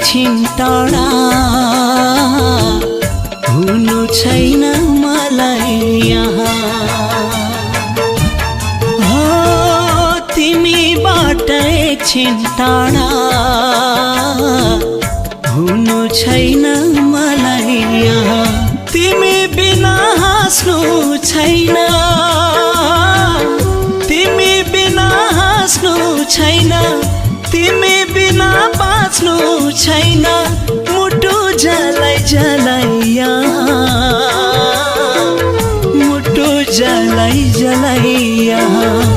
एकछिन टाढा हुनु छैन मलाई यहाँ। हो तिमीबाट एकछिन टाढा हुनु छैन मलाई यहाँ। तिमी बिना हाँस्नु छैन, तिमी बिना हाँस्नु छैन, तिमी बिना बाँच्नु छैन। मुटु जलाई जलाई यहाँ, मुटु जलाई जलाई यहाँ।